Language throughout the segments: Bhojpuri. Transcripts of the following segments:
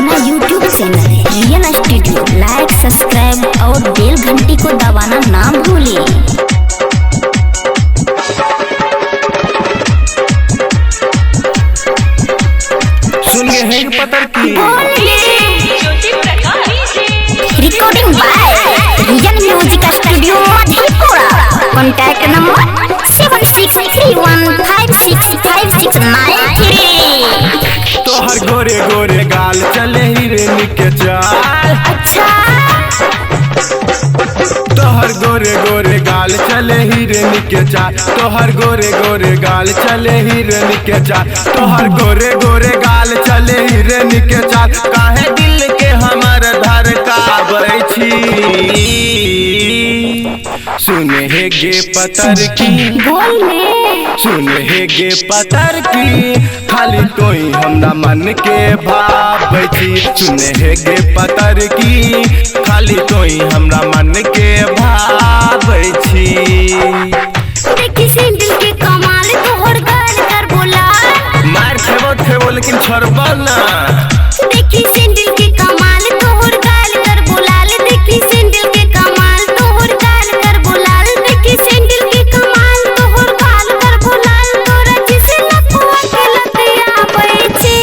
अपना YouTube चैनल रियल स्टूडियो लाइक सब्सक्राइब और बेल घंटी को दबाना ना भूलें। सुनिए है पतर की recording by Real Music Studio Madhepura. Contact number 7631565693। तोहर गोरे गोरे गाल चले हिरनी के चाल। अच्छा तोहर गोरे गोरे गाल चले हिरनी के चाल। तोहर गोरे गोरे गाल चले हिरनी के चाल। तोहर गोरे गोरे गाल चले हिरनी के चाल। काहे दिल के हमर धर का बैठी सुने है गे पतर की बोले सुने है गे पतर की खाली तोई हमरा मन के भाव छी। सुने है गे पतर की खाली तोई हमरा मन के भाव छी। देखी सिंदूर के कमाल तोहर गाल कर बोला मार खेबो लेकिन छोड़बो ना। देखी सिंदूर के कमाल तोहर गाल कर बोलाल। देखी सिंदूर के कमाल तोहर गाल कर बोलाल। देखी सिंदूर के कमाल तोहर गाल कर बोलाल। तोरा जिसे लपुआ के लतिया बैठे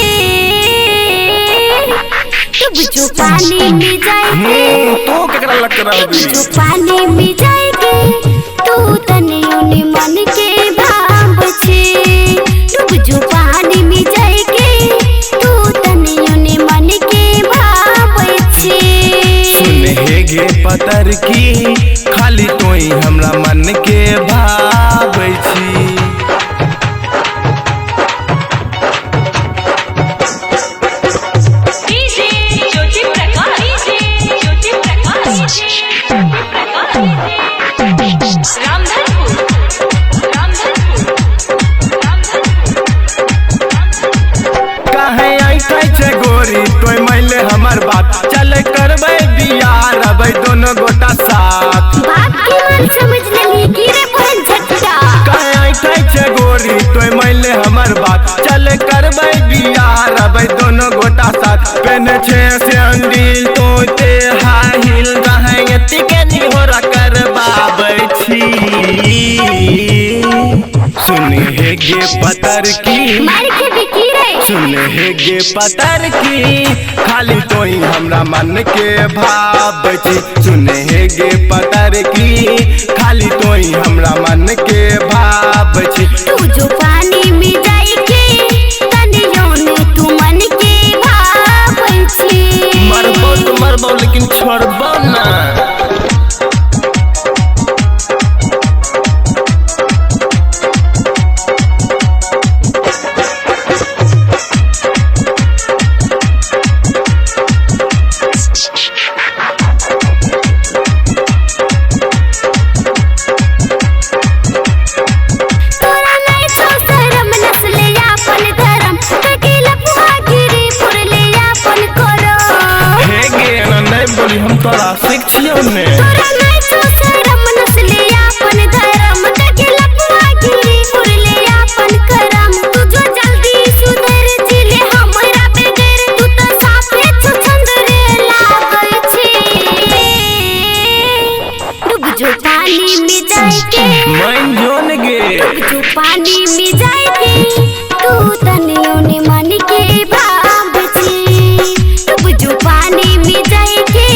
तब जो पानी में जाएगी तो केकरा लग रहबी जो पानी में जाएगी तू तनियों मन के भाव छे। डूब जो पानी में जाएगी तू तनियों मन के भाव छे। सुने है गे पतर की खाली तोई हमरा मन के भाव छी। गोरी तोय मैले हमर बात चल करबै बियाह रबै दोनों गोटा साथ। बात की मन समझ लेली की रे बहन झटका कहे ऐठै छे गोरी तोय मैले हमर बात चल करबै बियाह रबै दोनों गोटा साथ। पेने छे सैंडल तोते हाई हील रहेंगे तिकनी होरा करबाबै छी। सुने है गे पतर की मार के बिकी रे सुने है गे पतर की खाली तोई हमरा मन के भाव छी। सुने है गे पतर की खाली तोई हमरा मन के भाव छी। तू जो पानी में जाएगी तनियों तू मन के भाव छे। मरबो लेकिन छोड़बो ना। हम तोरा सिख छियौ ने तोरा नै छौ शरम नस्ले अपन धर्म के लपुआ गिरी फुरले अपन करम। तू जो जल्दी सुधर जिले हमरा बेगर तू तो साफे छुछंदरे लागल छे। डूब जो पानी में जाएगी मन जोन गे डूब जो पानी में जाएगी तू तनियों मन के भाव छे। डूब जो पानी में जाएगी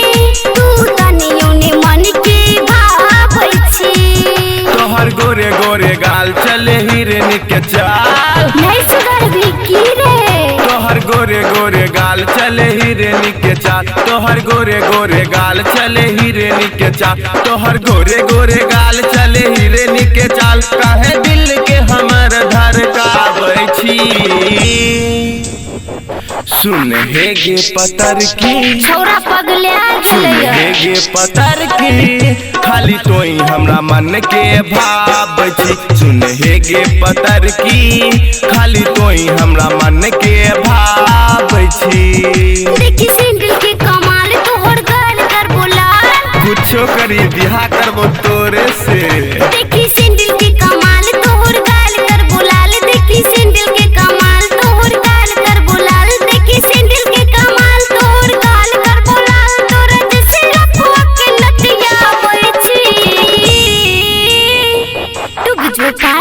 गोरे गोरे गाल चले हिरनी के चाल। नहीं सुधर भी की रे तोहर गोरे गोरे गाल चले हिरनी के चाल। तोहर गोरे गोरे गाल चले हिरनी के चाल। तोहर गोरे गोरे गाल चले हिरनी के चाल। काहे दिल के हमर धर का बैठी सुन है गे पतर की छौरा पगले सुन है गे पतर की खाली तोई हमरा मन के भाव छी। सुन है गे पतर की खाली तोई हमरा मन के भाव छी। देखी सिंदूर के कमाल तोहर गाल कर बोला कुछो करी बियाह करबो तोरे से। देखी सिंदूर के कमाल तोहर गाल कर बोलाल। देखी सिंदूर के कमाल तोहर गाल कर बोलाल। देखी सिंदूर के कमाल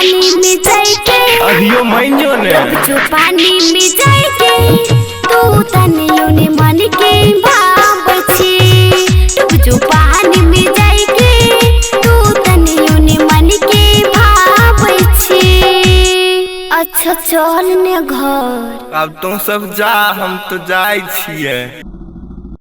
पानी में जाके अभियो मांझो ने जो पानी में जाके तू तनियो ने मन के भाव छी जो पानी में जाके तू तनियो ने मन के भाव छी। अच्छा चल ने घर। अब तुम सब जा, हम तो जाय छिए।